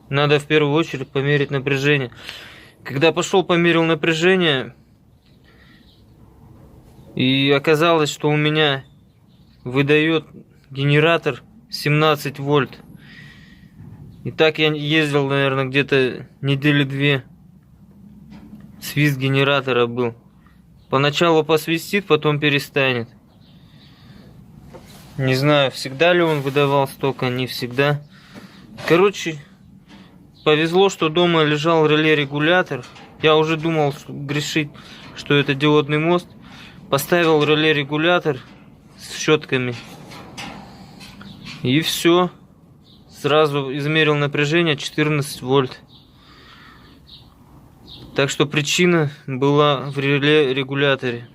Надо в первую очередь померить напряжение. Когда пошел, померил напряжение, и оказалось, что у меня выдает генератор 17 вольт. И так я ездил, наверное, где-то недели две. Свист генератора был. Поначалу посвистит, потом перестанет. Не знаю, всегда ли он выдавал столько, не всегда. Короче, повезло, что дома лежал реле-регулятор. Я уже думал грешить, что это диодный мост. Поставил реле-регулятор с щетками. И все. Сразу измерил напряжение 14 вольт. Так что причина была в реле-регуляторе.